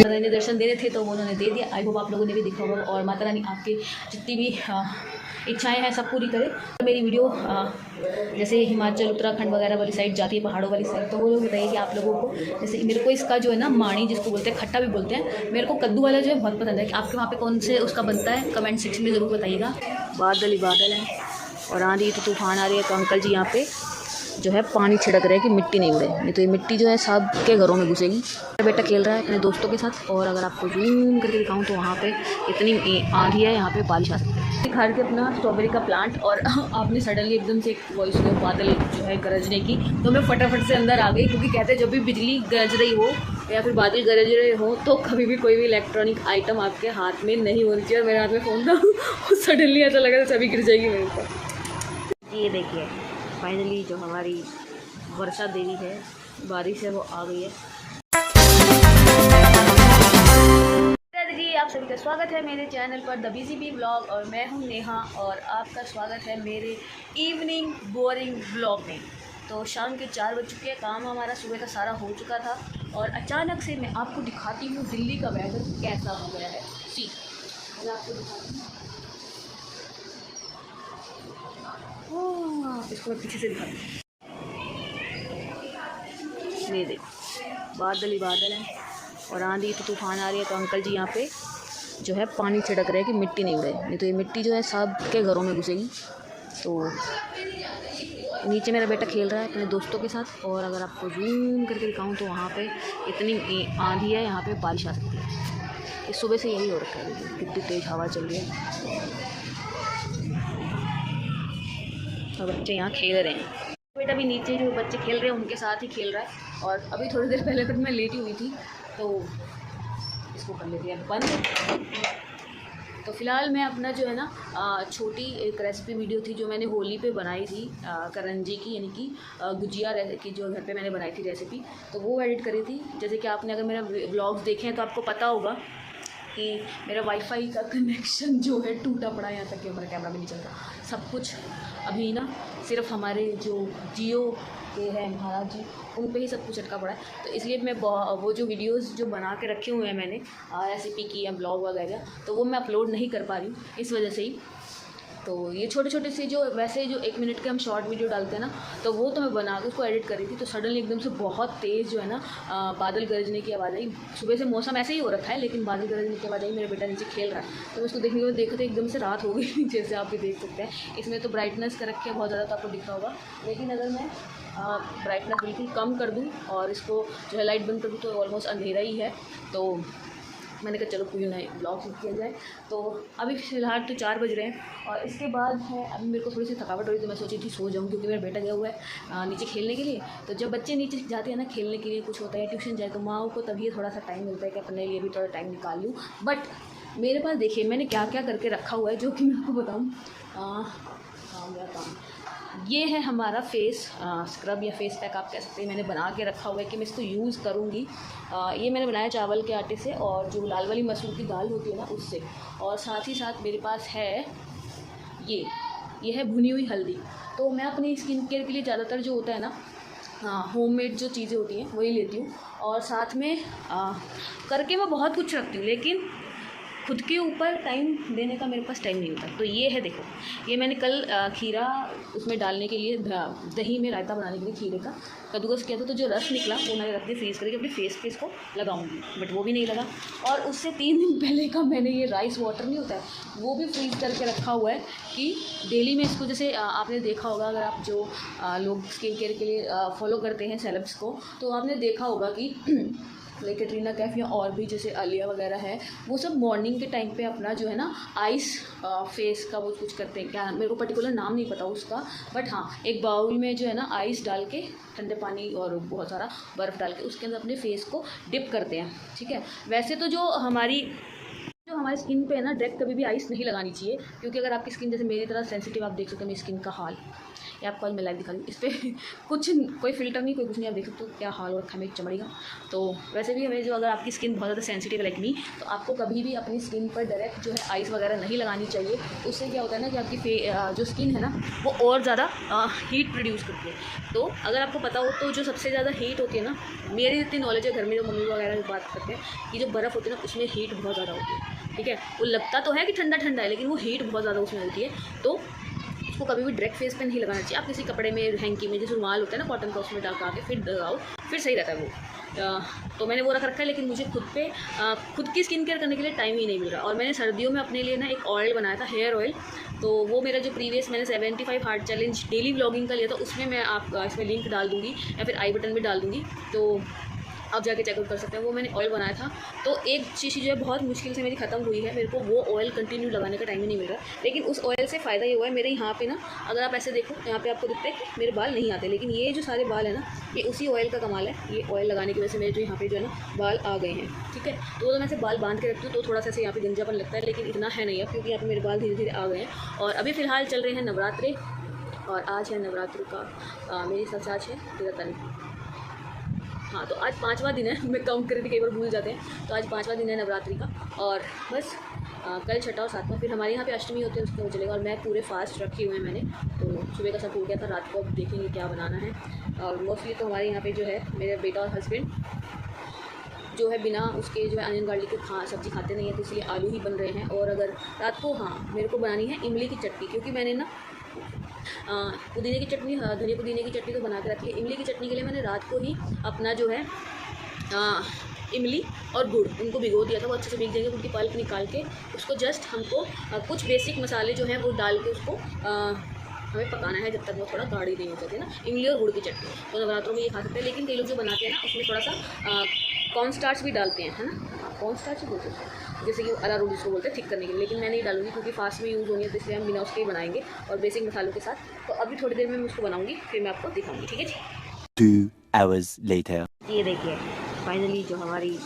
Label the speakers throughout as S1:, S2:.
S1: रानी दर्शन दे रहे थे तो उन्होंने दे दिया। आई होप आप लोगों ने भी देखा होगा और माता रानी आपकी जितनी भी इच्छाएं हैं सब पूरी करे। मेरी वीडियो जैसे हिमाचल उत्तराखंड वगैरह वाली साइड जाती है, पहाड़ों वाली साइड, तो वो लोग बताइए कि आप लोगों को, जैसे मेरे को इसका जो है ना माणी जिसको बोलते हैं, खट्टा भी बोलते हैं, मेरे को कद्दू वाला जो है बहुत पसंद है। कि आपके वहाँ पे कौन से उसका बनता है कमेंट सेक्शन में ज़रूर बताइएगा। बादल ही बादल है और आंधी तो तूफान आ रही है। तो अंकल जी यहाँ पे जो है पानी छिड़क रहे हैं कि मिट्टी नहीं उड़े, नहीं तो ये मिट्टी जो है सबके घरों में घुसेगी। मेरा बेटा खेल रहा है अपने दोस्तों के साथ और अगर आपको जूम करके दिखाऊं तो वहाँ पे इतनी आंधी है, यहाँ पे बारिश आ सकती है। दिखा रहे थे अपना स्ट्रॉबेरी का प्लांट और आपने सडनली एकदम से एक वॉइस में बादल जो है गरजने की, तो मैं फटाफट से अंदर आ गई। क्योंकि कहते हैं जब भी बिजली गरज रही हो या फिर बादल गरज रहे हो तो कभी भी कोई भी इलेक्ट्रॉनिक आइटम आपके हाथ में नहीं होनी चाहिए। और मेरे हाथ में फ़ोन था और सडनली ऐसा लगा सभी गिर जाएगी मेरे ऊपर। ये देखिए फाइनली जो हमारी वर्षा देवी है, बारिश है, वो आ गई है। जी आप सभी का स्वागत है मेरे चैनल पर द बीजीपी व्लॉग और मैं हूं नेहा और आपका स्वागत है मेरे इवनिंग बोरिंग व्लॉग में। तो शाम के 4 बज चुके हैं, काम हमारा सुबह का सारा हो चुका था और अचानक से मैं आपको दिखाती हूँ दिल्ली का वेदर कैसा हो गया है। सी मैं आपको दिखाती हूँ, इसको मैं पीछे से दिखाती हूँ। ये देखो बादल ही बादल है और आंधी तो तूफान आ रही है। तो अंकल जी यहाँ पे जो है पानी छिड़क रहे हैं कि मिट्टी नहीं उड़े, नहीं तो ये मिट्टी जो है सबके घरों में घुसेगी। तो नीचे मेरा बेटा खेल रहा है अपने दोस्तों के साथ और अगर आपको जूम करके दिखाऊं तो वहाँ पे इतनी आंधी है, यहाँ पे बारिश आ सकती है। इस सुबह से यही हो रखा है, कितनी तेज़ हवा चल रही है और बच्चे यहाँ खेल रहे हैं। बेटा भी नीचे जो बच्चे खेल रहे हैं उनके साथ ही खेल रहा है और अभी थोड़ी देर पहले तक मैं लेटी हुई थी तो इसको कर लेती है बंद। तो फ़िलहाल मैं अपना जो है ना छोटी एक रेसिपी वीडियो थी जो मैंने होली पे बनाई थी करंजी की, यानी कि गुजिया की जो घर पे मैंने बनाई थी रेसिपी, तो वो एडिट करी थी। जैसे कि आपने अगर मेरा व्लॉग्स देखे हैं तो आपको पता होगा कि मेरा वाईफाई का कनेक्शन जो है टूटा पड़ा है, यहाँ तक कि हमारा कैमरा भी नहीं चल रहा। सब कुछ अभी ना सिर्फ हमारे जो जियो के हैं महाराज जी उन पे ही सब कुछ अटका पड़ा है। तो इसलिए मैं वो जो वीडियोस जो बना के रखे हुए हैं मैंने रेसिपी की या ब्लॉग वगैरह, तो वो मैं अपलोड नहीं कर पा रही हूँ इस वजह से ही। तो ये छोटे छोटे से जो वैसे जो 1 मिनट के हम शॉर्ट वीडियो डालते हैं ना, तो वो तो मैं बना के उसको एडिट कर रही थी। तो सडनली एकदम से बहुत तेज़ जो है ना बादल गरजने की आवाज़ आई। सुबह से मौसम ऐसे ही हो रखा है लेकिन बादल गरजने की आवाज़ आई। मेरा बेटा नीचे खेल रहा है तो मैं उसको देखने के बाद देखा तो एकदम से रात हो गई जैसे आप भी देख सकते हैं। इसमें तो ब्राइटनेस कर रखी है बहुत ज़्यादा, तो आपको दिख रहा होगा। लेकिन अगर मैं ब्राइटनेस बिल्कुल कम कर दूँ और इसको जो है लाइट बंद कर दूँ तो ऑलमोस्ट अंधेरा ही है। तो मैंने कहा चलो कोई नए ब्लॉग शूट किया जाए। तो अभी फ़िलहाल तो 4 बज रहे हैं और इसके बाद है अभी मेरे को थोड़ी सी थकावट हो रही थी। मैं सोची थी सो जाऊँ क्योंकि मेरा बेटा गया हुआ है नीचे खेलने के लिए। तो जब बच्चे नीचे जाते हैं ना खेलने के लिए, कुछ होता है ट्यूशन जाए, तो माँ को तभी थोड़ा सा टाइम मिलता है कि अपने लिए भी थोड़ा टाइम निकाल लूँ। बट मेरे पास देखिए मैंने क्या क्या करके रखा हुआ है जो कि मैं आपको बताऊँ। काम ये है हमारा फेस स्क्रब या फेस पैक आप कह सकते हैं। मैंने बना के रखा हुआ है कि मैं इसको यूज़ करूँगी। ये मैंने बनाया चावल के आटे से और जो लाल वाली मसूर की दाल होती है ना उससे। और साथ ही साथ मेरे पास है ये है भुनी हुई हल्दी। तो मैं अपनी स्किन केयर के लिए ज़्यादातर जो होता है ना होममेड जो चीज़ें होती हैं वही लेती हूँ। और साथ में करके मैं बहुत कुछ रखती हूँ लेकिन खुद के ऊपर टाइम देने का मेरे पास टाइम नहीं होता। तो ये है देखो, ये मैंने कल खीरा उसमें डालने के लिए दही में रायता बनाने के लिए खीरे का कद्दूकस किया था। तो जो रस निकला वो मैंने रख दिया फ्रीज़ करके अपने फेस पे इसको लगाऊंगी, बट वो भी नहीं लगा। और उससे 3 दिन पहले का मैंने ये राइस वाटर नहीं होता है वो भी फ्रीज़ करके रखा हुआ है कि डेली में इसको, जैसे आपने देखा होगा अगर आप जो लोग स्किन केयर के लिए फॉलो करते हैं सेलेब्स को, तो आपने देखा होगा कि लाइक कैटरीना कैफ या और भी जैसे आलिया वगैरह है, वो सब मॉर्निंग के टाइम पे अपना जो है ना आइस फेस का वो कुछ करते हैं। क्या मेरे को पर्टिकुलर नाम नहीं पता उसका, बट हाँ एक बाउल में जो है ना आइस डाल के, ठंडे पानी और बहुत सारा बर्फ़ डाल के उसके अंदर अपने फेस को डिप करते हैं। ठीक है, वैसे तो जो हमारी स्किन पे है ना डायरेक्ट कभी भी आइस नहीं लगानी चाहिए, क्योंकि अगर आपकी स्किन जैसे मेरी तरह सेंसिटिव, आप देख सकते हैं मेरी स्किन का हाल, ये आपको आज मैं लाइव दिखा दूँ। इस पर कुछ कोई फिल्टर नहीं, कोई कुछ नहीं, आप देख सकते हो क्या हाल हो रखा है मेरी चमड़ी का। तो वैसे भी हमें जो अगर आपकी स्किन बहुत ज़्यादा सेंसिटिव है लाइक मी, तो आपको कभी भी अपनी स्किन पर डायरेक्ट जो है आइस वगैरह नहीं लगानी चाहिए। उससे क्या होता है ना कि आपकी जो स्किन है ना वो और ज़्यादा हीट प्रोड्यूस करती है। तो अगर आपको पता हो तो जो सबसे ज़्यादा हीट होती है ना, मेरी जितनी नॉलेज है, घर में जो मम्मी वगैरह जो बात करते हैं कि जो बर्फ़ होती है ना उसमें हीट बहुत ज़्यादा होती है, ठीक है। वो लगता तो है कि ठंडा ठंडा है, लेकिन वो हीट बहुत ज़्यादा उसमें होती है। तो उसको कभी भी डायरेक्ट फेस पे नहीं लगाना चाहिए। आप किसी कपड़े में, हैंकी में, जैसे रुमाल होता है ना कॉटन का, उसमें डाल के फिर लगाओ, फिर सही रहता है वो। तो मैंने वो रख रखा है, लेकिन मुझे खुद की स्किन केयर करने के लिए टाइम ही नहीं मिल रहा। और मैंने सर्दियों में अपने लिए ना एक ऑयल बनाया था, हेयर ऑयल। तो वो मेरा जो प्रीवियस मैंने 75 हार्ड चैलेंज डेली व्लॉगिंग का लिया था, उसमें मैं आप इसमें लिंक डाल दूँगी या फिर आई बटन में डाल दूँगी, तो आप जाके चेकआउट कर सकते हैं। वो मैंने ऑयल बनाया था। तो एक चीज़ जो है बहुत मुश्किल से मेरी ख़त्म हुई है, मेरे को वो ऑयल कंटिन्यू लगाने का टाइम ही नहीं मिल रहा। लेकिन उस ऑयल से फ़ायदा ये हुआ है, मेरे यहाँ पे ना अगर आप ऐसे देखो, यहाँ पे आपको दिखता है कि मेरे बाल नहीं आते, लेकिन ये जो सारे बाल है ना, ये उसी ऑयल का कमाल है। ये ऑयल लगाने की वजह से मेरे जो यहाँ पे जो है ना बाल आ गए हैं, ठीक है। तो मैं ऐसे बाल बांध के रखती हूँ तो थोड़ा सा ऐसे यहाँ पे गंजापन लगता है, लेकिन इतना है नहीं है, क्योंकि यहाँ पे मेरे बाल धीरे धीरे आ गए हैं। और अभी फ़िलहाल चल रहे हैं नवरात्रे, और आज है नवरात्रि का मेरे हिसाब से आज है 13 तारीख। हाँ, तो आज 5वां दिन है। मैं काउंट कर रही थी, कई बार भूल जाते हैं। तो आज 5वां दिन है नवरात्रि का, और बस कल 6ठा और 7वां फिर हमारे यहाँ पे अष्टमी होती है, उसके वो चलेगा। और मैं पूरे फास्ट रखे हुए हैं मैंने, तो सुबह का सब हो गया था, रात को अब देखेंगे क्या बनाना है। और मोस्टली तो हमारे यहाँ पे जो है मेरे बेटा और हस्बैंड जो है बिना उसके जो है अनियन गार्लिक के सब्ज़ी खाते नहीं है, तो इसलिए आलू ही बन रहे हैं। और अगर रात को मेरे को बनानी है इमली की चटनी, क्योंकि मैंने ना पुदीने की चटनी, धनिया पुदीने की चटनी तो बना के रखी है। इमली की चटनी के लिए मैंने रात को ही अपना जो है इमली और गुड़ उनको भिगो दिया था। वो अच्छे से भीग जाएंगे, उनकी पल्प निकाल के उसको जस्ट हमको कुछ बेसिक मसाले जो हैं वो डाल के उसको हमें पकाना है जब तक वो थोड़ा गाढ़ी नहीं हो जाती है ना। इमली और गुड़ की चटनी तो नवरात्रों में ये खा सकते हैं, लेकिन कई लोग जो बनाते हैं ना उसमें थोड़ा सा कॉर्न स्टार्च भी डालते हैं, है ना। कॉर्न स्टार्च ही बोलते हैं, जैसे कि अरारोट जिसको बोलते हैं, थिक करने के लिए। लेकिन मैं नहीं डालूंगी क्योंकि फास्ट में यूज़ होनी है, तो इसलिए हम बिना उसके ही बनाएंगे और बेसिक मसालों के साथ। तो अभी थोड़ी देर में मैं उसको बनाऊंगी, फिर मैं आपको दिखाऊंगी, ठीक है जी।
S2: 2 hours later.
S1: ये देखिए फाइनली जो हमारी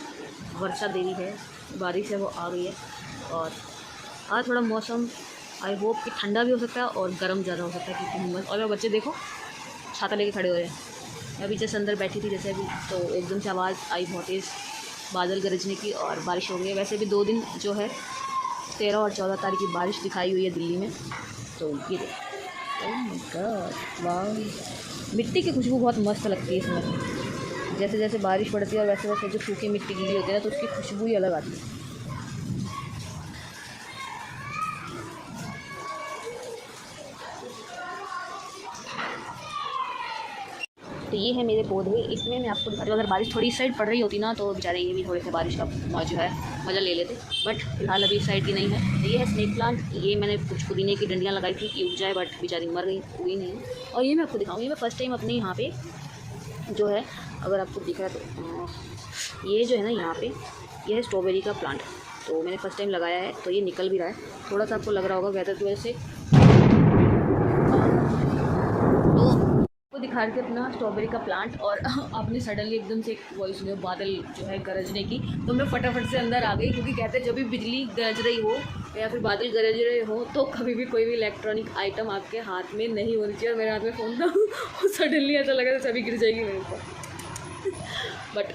S1: वर्षा देवी है, बारिश है, वो आ गई है। और आज थोड़ा मौसम आई होप कि ठंडा भी हो सकता है और गर्म ज़्यादा हो सकता है, क्योंकि हिम्मत। और बच्चे देखो छाता लेके खड़े हो रहे हैं। मैं अभी जैसे अंदर बैठी थी जैसे अभी, तो एकदम से आवाज़ आई बहुत तेज़ बादल गरजने की और बारिश हो गई है। वैसे भी 2 दिन जो है 13 और 14 तारीख की बारिश दिखाई हुई है दिल्ली में। तो ये देखो, ओह माय गॉड, वाह, मिट्टी की खुशबू बहुत मस्त लगती है इसमें। जैसे जैसे बारिश पड़ती है और वैसे वैसे जो सूखी मिट्टी गीली होती है ना, तो उसकी खुशबू ही अलग आती है। तो ये है मेरे पौधे, इसमें मैं आपको दिखाती हूँ। अगर बारिश थोड़ी इस साइड पड़ रही होती ना, तो बेचारे ये भी थोड़े से बारिश का जो है मज़ा ले लेते, बट फिलहाल अभी इस साइड की नहीं है। तो ये है स्नेक प्लांट, ये मैंने कुछ पुदीने की डंडियाँ लगाई थी कि उग जाए, बट बेचारी मर गई, उगी नहीं है। और ये मैं आपको दिखाऊँ, ये मैं फर्स्ट टाइम अपने यहाँ पे जो है, अगर आपको दिख रहा है तो ये जो है ना यहाँ पे, ये है स्ट्रॉबेरी का प्लांट। तो मैंने फर्स्ट टाइम लगाया है, तो ये निकल भी रहा है। थोड़ा सा आपको लग रहा होगा वेदर की वजह से, तो दिखा रहे थे अपना स्ट्रॉबेरी का प्लांट। और आपने सडनली एकदम से एक वॉइस सुनी बादल जो है गरजने की, तो मैं फटाफट से अंदर आ गई, क्योंकि कहते हैं जब भी बिजली गरज रही हो या फिर बादल गरज रहे हो, तो कभी भी कोई भी इलेक्ट्रॉनिक आइटम आपके हाथ में नहीं होनी चाहिए। और मेरे हाथ में फ़ोन था और सडनली ऐसा लगा जैसे अभी गिर जाएगी मेरे ऊपर, बट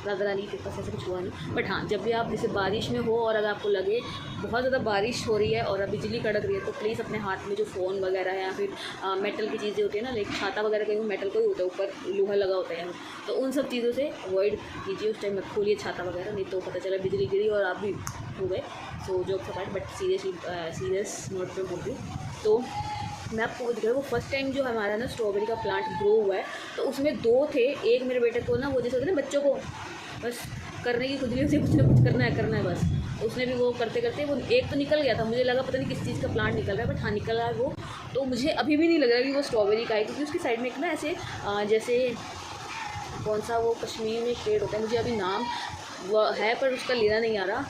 S1: राधा रानी के पास ऐसा कुछ हुआ नहीं। बट हाँ, जब भी आप जैसे बारिश में हो और अगर आपको लगे बहुत ज़्यादा बारिश हो रही है और बिजली कड़क रही है, तो प्लीज़ अपने हाथ में जो फ़ोन वगैरह है या फिर मेटल की चीज़ें होती है ना, लाइक छाता वगैरह कहीं मेटल का ही होता है, ऊपर लोहा लगा होता है, तो उन सब चीज़ों से अवॉइड कीजिए। उस टाइम मत खोलिए छाता वगैरह, नहीं तो पता चला बिजली गिरी और आप भी हो गए। सो जोक सपाट, बट सीरियस नोट पर बोल रही हूँ। तो मैं आपको दिखा वो फर्स्ट टाइम जो हमारा ना स्ट्रॉबेरी का प्लांट ग्रो हुआ है, तो उसमें 2 थे। एक मेरे बेटे को ना, वो जैसे होते हैं ना बच्चों को बस करने की खुजली से कुछ ना कुछ करना है बस, उसने भी वो करते करते वो एक तो निकल गया था। मुझे लगा पता नहीं किस चीज़ का प्लांट निकल रहा है, बट हाँ निकल रहा है वो। तो मुझे अभी भी नहीं लग रहा कि वो स्ट्रॉबेरी का है, क्योंकि उसकी साइड में एक ना ऐसे जैसे कौन सा वो कश्मीर में पेड़ होता है, मुझे अभी नाम वो है पर उसका लेना नहीं आ रहा,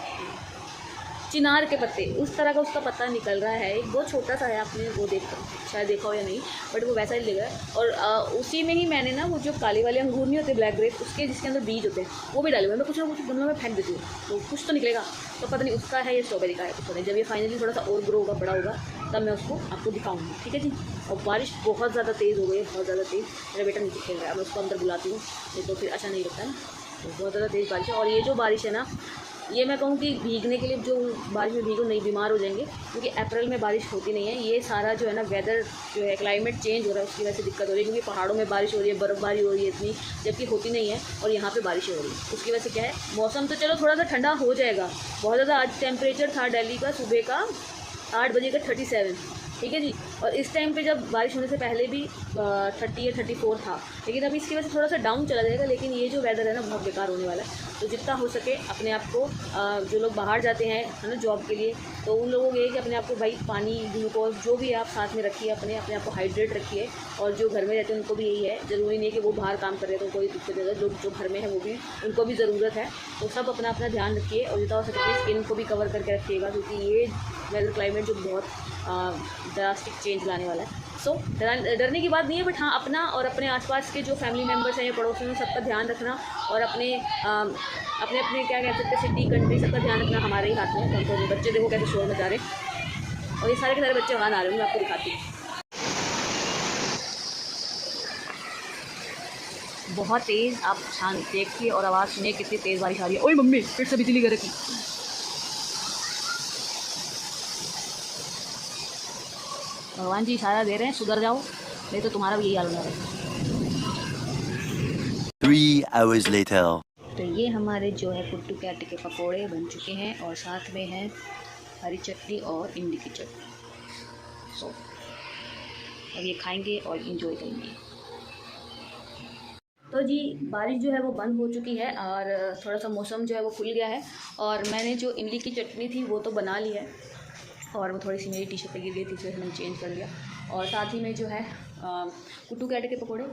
S1: चिनार के पत्ते, उस तरह का उसका पत्ता निकल रहा है। एक बहुत छोटा सा है, आपने वो शायद देखा हो या नहीं, बट वो वैसा ही लग रहा है। और उसी में ही मैंने ना वो जो काले वाले अंगूर नहीं होते ब्लैक ग्रेप, उसके जिसके अंदर बीज होते हैं, वो भी डाले हुए। मैं कुछ ना कुछ गमलों में फेंक देती हूँ, तो कुछ तो निकलेगा। तो पता नहीं उसका है या स्ट्रॉबेरी का है, कुछ पता नहीं। जब ये फाइनली थोड़ा सा और ग्रो होगा, बड़ा होगा, तब मैं उसको आपको दिखाऊंगी, ठीक है जी। और बारिश बहुत ज़्यादा तेज़ हो गई है, बहुत ज़्यादा तेज़। मेरा बेटा नीचे खेल रहा है, मैं उसको अंदर बुलाती हूँ, नहीं तो फिर अच्छा नहीं लगता ना। तो बहुत ज़्यादा तेज़ बारिश है। और ये जो बारिश है ना, ये मैं कहूँ कि भीगने के लिए, जो बारिश में भीगो नहीं बीमार हो जाएंगे, क्योंकि अप्रैल में बारिश होती नहीं है। ये सारा जो है ना वेदर जो है, क्लाइमेट चेंज हो रहा है, उसकी वजह से दिक्कत हो रही है। क्योंकि पहाड़ों में बारिश हो रही है, बर्फ़बारी हो रही है इतनी, जबकि होती नहीं है, और यहाँ पे बारिश हो रही है। उसकी वजह से क्या है, मौसम तो चलो थोड़ा सा ठंडा हो जाएगा। बहुत ज़्यादा आज टेम्परेचर था दिल्ली का सुबह का 8 बजे का 37, ठीक है जी। और इस टाइम पे जब बारिश होने से पहले भी 30 या 34 था, लेकिन अभी इसकी वजह से थोड़ा सा डाउन चला जाएगा। लेकिन ये जो वेदर है ना, बहुत बेकार होने वाला है। तो जितना हो सके अपने आप को, जो लोग बाहर जाते हैं है ना जॉब के लिए, तो उन लोगों को ये कि अपने आप को भाई पानी, ग्लूकोज जो भी है आप साथ में रखिए, अपने आप को हाइड्रेट रखिए। और जो घर में रहते हैं उनको भी यही है, ज़रूरी नहीं है कि वो बाहर काम कर रहे हैं तो कोई दिक्कत है, लोग जो घर में है वो भी, उनको भी ज़रूरत है। तो सब अपना अपना ध्यान रखिए, और जितना हो सके अपनी स्किन को भी कवर करके रखिएगा, क्योंकि ये वेदर क्लाइमेट जो बहुत ड्रास्टिक चेंज लाने वाला है। सो डरने की बात नहीं है, बट हाँ अपना और अपने आसपास के जो फैमिली मेम्बर्स हैं या पड़ोसियों में सबका ध्यान रखना, और अपने अपने क्या कह सकते हैं, सिटी कंट्री सबका ध्यान रखना हमारे ही हाथ में है। तो बच्चे देखो कैसे शोर मचा रहे हैं, और ये सारे के सारे बच्चे वहाँ आ रहे हैं, मैं आपको दिखाती हूँ। बहुत तेज़, आप शान देखिए और आवाज़ सुनिए कितनी तेज़ बारिश आ रही है। ओए मम्मी, फिर से बिजली गिरकी। भगवान जी इशारा दे रहे हैं, सुधर जाओ, नहीं तो तुम्हारा भी यही हाल होना है।
S2: 3 hours later.
S1: तो ये हमारे जो है कुट्टू के आटे के पकोड़े बन चुके हैं, और साथ में है हरी चटनी और इमली की चटनी। सो अब ये खाएंगे और इंजॉय करेंगे। तो जी बारिश जो है वो बंद हो चुकी है, और थोड़ा सा मौसम जो है वो खुल गया है। और मैंने जो इमली की चटनी थी वो तो बना ली है, और वो थोड़ी सी मेरी टी शर्ट पे गिर गई थी, इसलिए मैंने चेंज कर लिया। और साथ ही में जो है कुट्टू के आटे के पकौड़े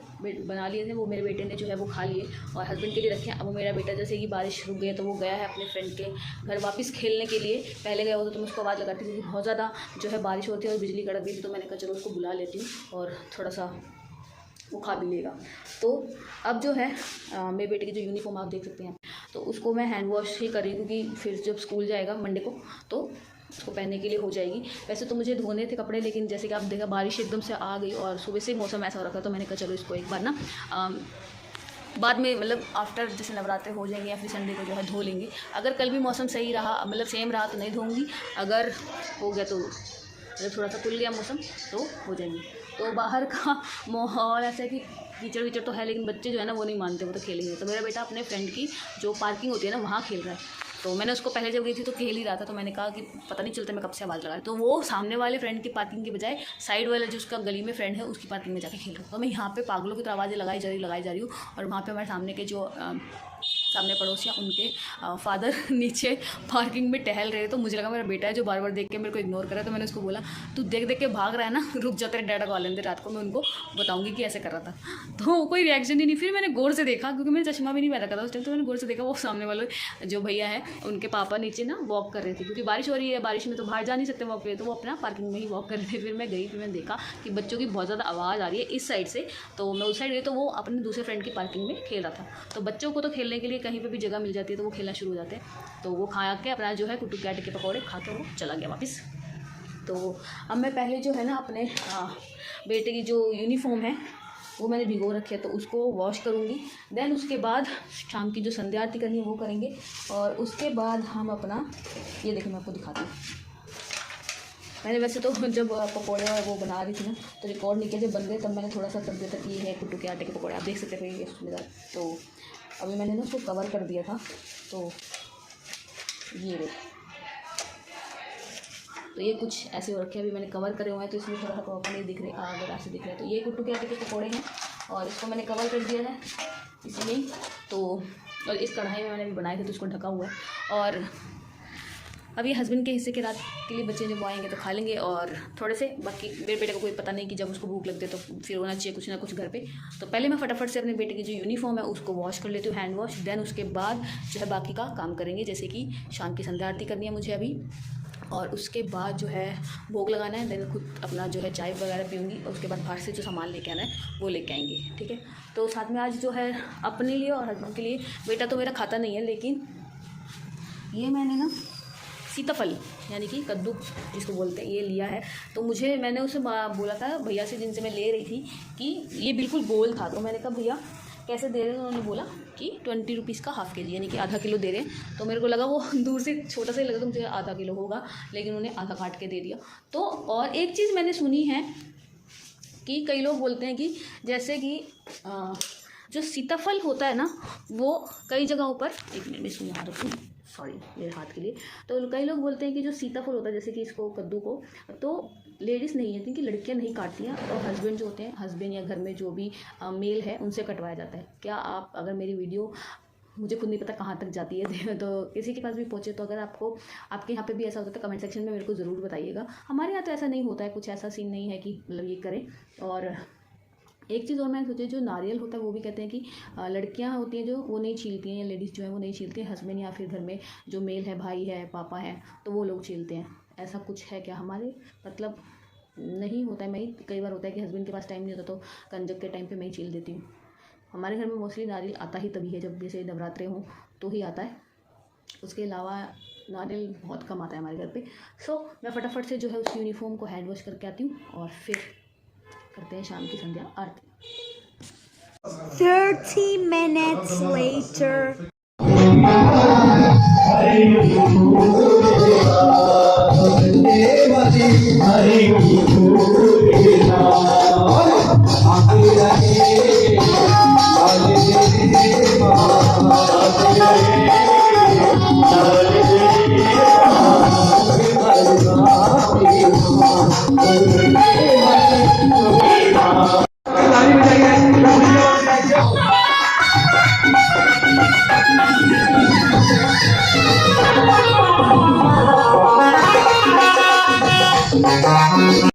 S1: बना लिए थे, वो मेरे बेटे ने जो है वो खा लिए, और हस्बैंड के लिए रखे हैं। अब वो मेरा बेटा जैसे कि बारिश रुक गई है तो वो गया है अपने फ्रेंड के घर वापस खेलने के लिए। पहले गया होता तो मैं उसको आवाज़ लगाती थी, बहुत ज़्यादा जो है बारिश होती है और बिजली कड़क गई थी, तो मैंने कहा चलो उसको बुला लेती हूँ और थोड़ा सा वो खा भी लेगा। तो अब जो है मेरे बेटे की जो यूनिफॉर्म आप देख सकते हैं, तो उसको मैं हैंड वॉश ही कर रही हूँ, क्योंकि फिर जब स्कूल जाएगा मंडे को तो उसको पहनने के लिए हो जाएगी। वैसे तो मुझे धोने थे कपड़े, लेकिन जैसे कि आप देखा बारिश एकदम से आ गई और सुबह से मौसम ऐसा हो रखा, तो मैंने कहा चलो इसको एक बार ना बाद में, मतलब आफ्टर जैसे नवरात्रे हो जाएंगे या फिर संडे को जो है धो लेंगे। अगर कल भी मौसम सही रहा, मतलब सेम रहा, तो नहीं धोऊंगी। अगर हो गया तो मतलब थोड़ा सा खुल गया मौसम तो हो जाएंगे। तो बाहर का माहौल ऐसा है कि कीचड़ वीचड़ तो है, लेकिन बच्चे जो है ना वो नहीं मानते, वो तो खेलेंगे। तो मेरा बेटा अपने फ्रेंड की जो पार्किंग होती है ना वहाँ खेल रहा है। तो मैंने उसको पहले जब गई थी तो खेल ही रहा था, तो मैंने कहा कि पता नहीं चलता मैं कब से आवाज़ लगा रही, तो वो सामने वाले फ्रेंड की पार्किंग के बजाय साइड वाला जो उसका गली में फ्रेंड है उसकी पार्किंग में जाके खेल रहा हूँ। तो मैं यहाँ पे पागलों की तरह आवाज़ें लगाई जा रही हूँ, और वहाँ पे हमारे सामने के जो सामने पड़ोसियाँ उनके फादर नीचे पार्किंग में टहल रहे। तो मुझे लगा मेरा बेटा है जो बार बार देख के मेरे को इग्नोर कर रहा है, तो मैंने उसको बोला तू देख देख के भाग रहा है ना, रुक जा, तेरे डैडा को आ लेने, रात को मैं उनको बताऊंगी कि ऐसे कर रहा था। तो कोई रिएक्शन ही नहीं। फिर मैंने गौर से देखा, क्योंकि मैंने चश्मा भी नहीं पहना था उस टाइम, तो मैंने गौर से देखा वो सामने वाले जो भैया है उनके पापा नीचे ना वॉक कर रहे थे, क्योंकि बारिश हो रही है, बारिश में तो बाहर जा नहीं सकते वॉक पे, तो वो अपना पार्किंग में ही वॉक कर रहे थे। फिर मैं गई, फिर मैंने देखा कि बच्चों की बहुत ज़्यादा आवाज़ आ रही है इस साइड से, तो मैं उस साइड गई तो वो अपने दूसरे फ्रेंड की पार्किंग में खेल रहा था। तो बच्चों को तो खेलने के लिए कहीं पर भी जगह मिल जाती है तो वो खेलना शुरू हो जाते हैं। तो वो खा के अपना जो है कुट्टू के आटे के पकौड़े खा के वो चला गया वापस। तो अब मैं पहले जो है ना अपने बेटे की जो यूनिफॉर्म है वो मैंने भिगो रखी है, तो उसको वॉश करूँगी। देन उसके बाद शाम की जो संध्या आरती करनी है वो करेंगे, और उसके बाद हम अपना ये देखिए मैं आपको दिखाती हूँ। मैंने वैसे तो जब पकौड़े और वो बना रही थी ना तो रिकॉर्ड नहीं किया, जब बन गए तब मैंने थोड़ा सा तब तक ये है कुट्टू के आटे के पकौड़े, आप देख सकते हैं ये मज़ेदार। तो अभी मैंने ना उसको कवर कर दिया था, तो ये देख, तो ये कुछ ऐसे हो रखे हैं। अभी मैंने कवर करे हुए हैं तो इसमें थोड़ा सा प्रॉपर नहीं दिख रहे, अगर ऐसे दिख रहे हैं। तो ये कुट्टू के आटे के पकौड़े हैं, और इसको मैंने कवर कर दिया है इसमें। तो और इस कढ़ाई में मैंने भी बनाए थे तो उसको ढका हुआ है। और अभी हस्बैंड के हिस्से के रात के लिए बच्चे जब आएंगे तो खा लेंगे, और थोड़े से बाकी मेरे बेटे को कोई पता नहीं कि जब उसको भूख लगती है तो फिर होना चाहिए कुछ ना कुछ घर पे। तो पहले मैं फटाफट से अपने बेटे की जो यूनिफॉर्म है उसको वॉश कर लेती हूँ, हैंड वॉश। देन उसके बाद जो है बाकी का काम करेंगे, जैसे कि शाम की संध्या आरती करनी है मुझे अभी, और उसके बाद जो है भोग लगाना है। देन खुद अपना जो है चाय वगैरह पीऊँगी, और उसके बाद बाहर से जो सामान लेके आना है वो लेके आएंगे, ठीक है। तो साथ में आज जो है अपने लिए और हस्बैंड के लिए, बेटा तो मेरा खाता नहीं है, लेकिन ये मैंने ना सीताफल यानी कि कद्दू जिसको बोलते हैं ये लिया है। तो मैंने उसे बोला था भैया से जिनसे मैं ले रही थी कि ये बिल्कुल गोल था। तो मैंने कहा भैया कैसे दे रहे हैं, उन्होंने बोला कि 20 रुपीज़ का हाफ़ kg यानी कि आधा किलो दे रहे हैं। तो मेरे को लगा वो दूर से छोटा सा ही लगा तो मुझे आधा किलो होगा, लेकिन उन्होंने आधा काट के दे दिया। तो और एक चीज़ मैंने सुनी है कि कई लोग बोलते हैं कि जैसे कि जो सीताफल होता है ना वो कई जगहों पर, एक मिनट में इसमें हाथ रखूँ, सॉरी मेरे हाथ के लिए। तो कई लोग बोलते हैं कि जो सीताफल होता है जैसे कि इसको कद्दू को तो लेडीज़ नहीं है क्योंकि लड़कियां नहीं काटती हैं, और हस्बैंड जो होते हैं, हस्बैंड या घर में जो भी मेल है उनसे कटवाया जाता है। क्या आप अगर मेरी वीडियो, मुझे खुद नहीं पता कहाँ तक जाती है तो किसी के पास भी पहुँचे तो अगर आपके यहाँ पे भी ऐसा होता है तो कमेंट सेक्शन में मेरे को ज़रूर बताइएगा। हमारे यहाँ तो ऐसा नहीं होता है, कुछ ऐसा सीन नहीं है कि मतलब ये करें। और एक चीज़ और मैंने सोची, जो नारियल होता है वो भी कहते हैं कि लड़कियां होती हैं जो वो नहीं छीलती हैं, या लेडीज़ जो है वो नहीं छीलती हैं, हस्बैंड या फिर घर में जो मेल है, भाई है, पापा है, तो वो लोग छीलते हैं। ऐसा कुछ है क्या हमारे, मतलब नहीं होता है। मैं ही कई बार होता है कि हस्बैंड के पास टाइम नहीं होता तो कंजक के टाइम पे मैं ही छील देती हूँ। हमारे घर में मोस्टली नारियल आता ही तभी है जब जैसे नवरात्रे हों तो ही आता है, उसके अलावा नारियल बहुत कम आता है हमारे घर पे। सो मैं फटाफट से जो है उस यूनिफॉर्म को हैंड वॉश करके आती हूँ और फिर करते हैं शाम की संध्या आरती।
S3: 30 minutes later.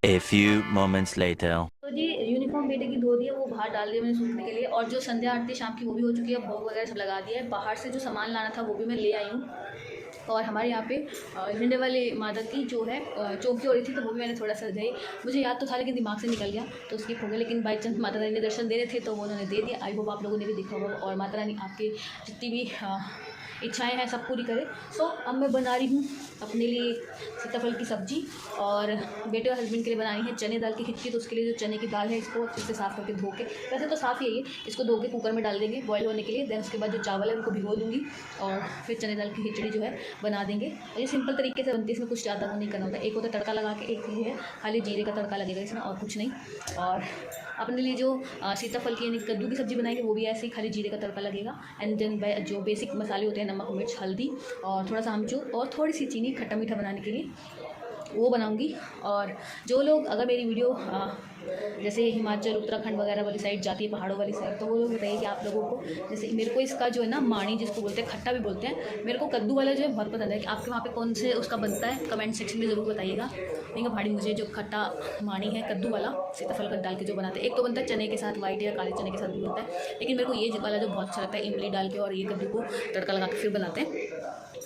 S2: A few moments later.
S1: तो जी यूनिफॉर्म बेटे की धो दी है, वो बाहर डाल दिया मैंने सूखने के लिए, और जो संध्या आरती शाम की वो भी हो चुकी है, भोग वगैरह सब लगा दिया है। बाहर से जो सामान लाना था वो भी मैं ले आई हूँ। और हमारे यहाँ पे झंडे वाले माता की जो है चौकी हो रही थी तो वो भी मैंने थोड़ा सा सजाई। मुझे याद तो था लेकिन दिमाग से निकल गया तो स्किप हो गया, लेकिन बाई चांस माता रानी ने दर्शन देने थे तो वो उन्होंने दे दिया। आई होप आप लोगों ने भी देखा होगा, और माता रानी आपके जितनी भी इच्छाएं हैं सब पूरी करे। सो अब मैं बना रही हूँ अपने लिए सीताफल की सब्ज़ी, और बेटे और हस्बैंड के लिए बनानी है चने दाल की खिचड़ी। तो उसके लिए जो चने की दाल है इसको अच्छे से साफ़ करके धो के, वैसे तो साफ़ ही है ये, इसको धो के कुकर में डाल देंगे बॉयल होने के लिए। देन उसके बाद जो चावल है उनको भिगो दूँगी और फिर चने दाल की खिचड़ी जो है बना देंगे। और ये सिंपल तरीके से बनती है, इसमें कुछ ज़्यादा वो नहीं करना होता। एक होता है तड़का लगा के, एक ये है खाली जीरे का तड़का लगेगा इसमें और कुछ नहीं। और अपने लिए जो सीताफल की यानी कद्दू की सब्ज़ी बनाएंगे वो भी ऐसे ही खाली जीरे का तड़का लगेगा। एंड देन जो बेसिक मसाले होते हैं नमक, मिर्च, हल्दी और थोड़ा सा आमचूर और थोड़ी सी चीनी खट्टा मीठा बनाने के लिए वो बनाऊंगी। और जो लोग अगर मेरी वीडियो जैसे हिमाचल, उत्तराखंड वगैरह वाली साइड जाती है, पहाड़ों वाली साइड, तो वो लोग बताइए कि आप लोगों को, जैसे मेरे को इसका जो है ना माणी जिसको बोलते हैं, खट्टा भी बोलते हैं, मेरे को कद्दू वाला जो है बहुत पसंद है। कि आपके वहाँ पे कौन से उसका बनता है कमेंट सेक्शन में ज़रूर बताइएगा। नहीं भाड़ी मुझे जो खट्टा माणी है कद्दू वाला सीताफल का डाल के जो बनाते हैं, एक तो बनता है चने के साथ, वाइट या काले चने के साथ भी बनता है, लेकिन मेरे को ये वाला जो बहुत अच्छा लगता है, इमली डाल के और ये कद्दू को तड़का लगा के फिर बनाते हैं,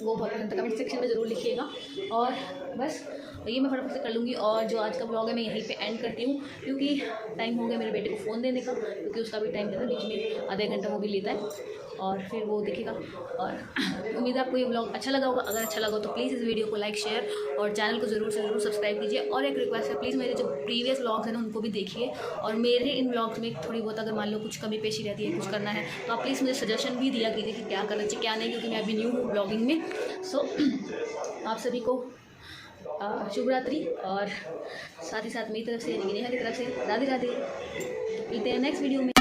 S1: वो बहुत पसंद है। कमेंट सेक्शन में ज़रूर लिखिएगा। और बस ये मैं फटाफट से कर लूँगी, और जो आज का ब्लॉग है मैं यहीं पे एंड करती हूँ क्योंकि टाइम हो गया मेरे बेटे को फ़ोन देने का, क्योंकि उसका भी टाइम रहता है, बीच में आधा घंटा वो भी लेता है और फिर वो देखेगा। और उम्मीद है आपको ये ब्लॉग अच्छा लगा होगा। अगर अच्छा लगा तो प्लीज़ इस वीडियो को लाइक, शेयर और चैनल को ज़रूर से ज़रूर सब्सक्राइब कीजिए। और एक रिक्वेस्ट है, प्लीज़ मेरे जो प्रीवियस ब्लॉग्स हैं ना उनको भी देखिए, और मेरे इन ब्लॉग्स में थोड़ी बहुत अगर मान लो कुछ कमी पेशी रहती है, कुछ करना है, तो आप प्लीज़ मुझे सजेशन भी दिया कीजिए कि क्या करना चाहिए क्या नहीं, क्योंकि मैं अभी न्यू हूँ ब्लॉगिंग में। सो आप सभी को शुभ रात्रि, और साथ ही साथ मेरी तरफ से यानी नेहा की तरफ से राधे राधे। मिलते हैं नेक्स्ट वीडियो में।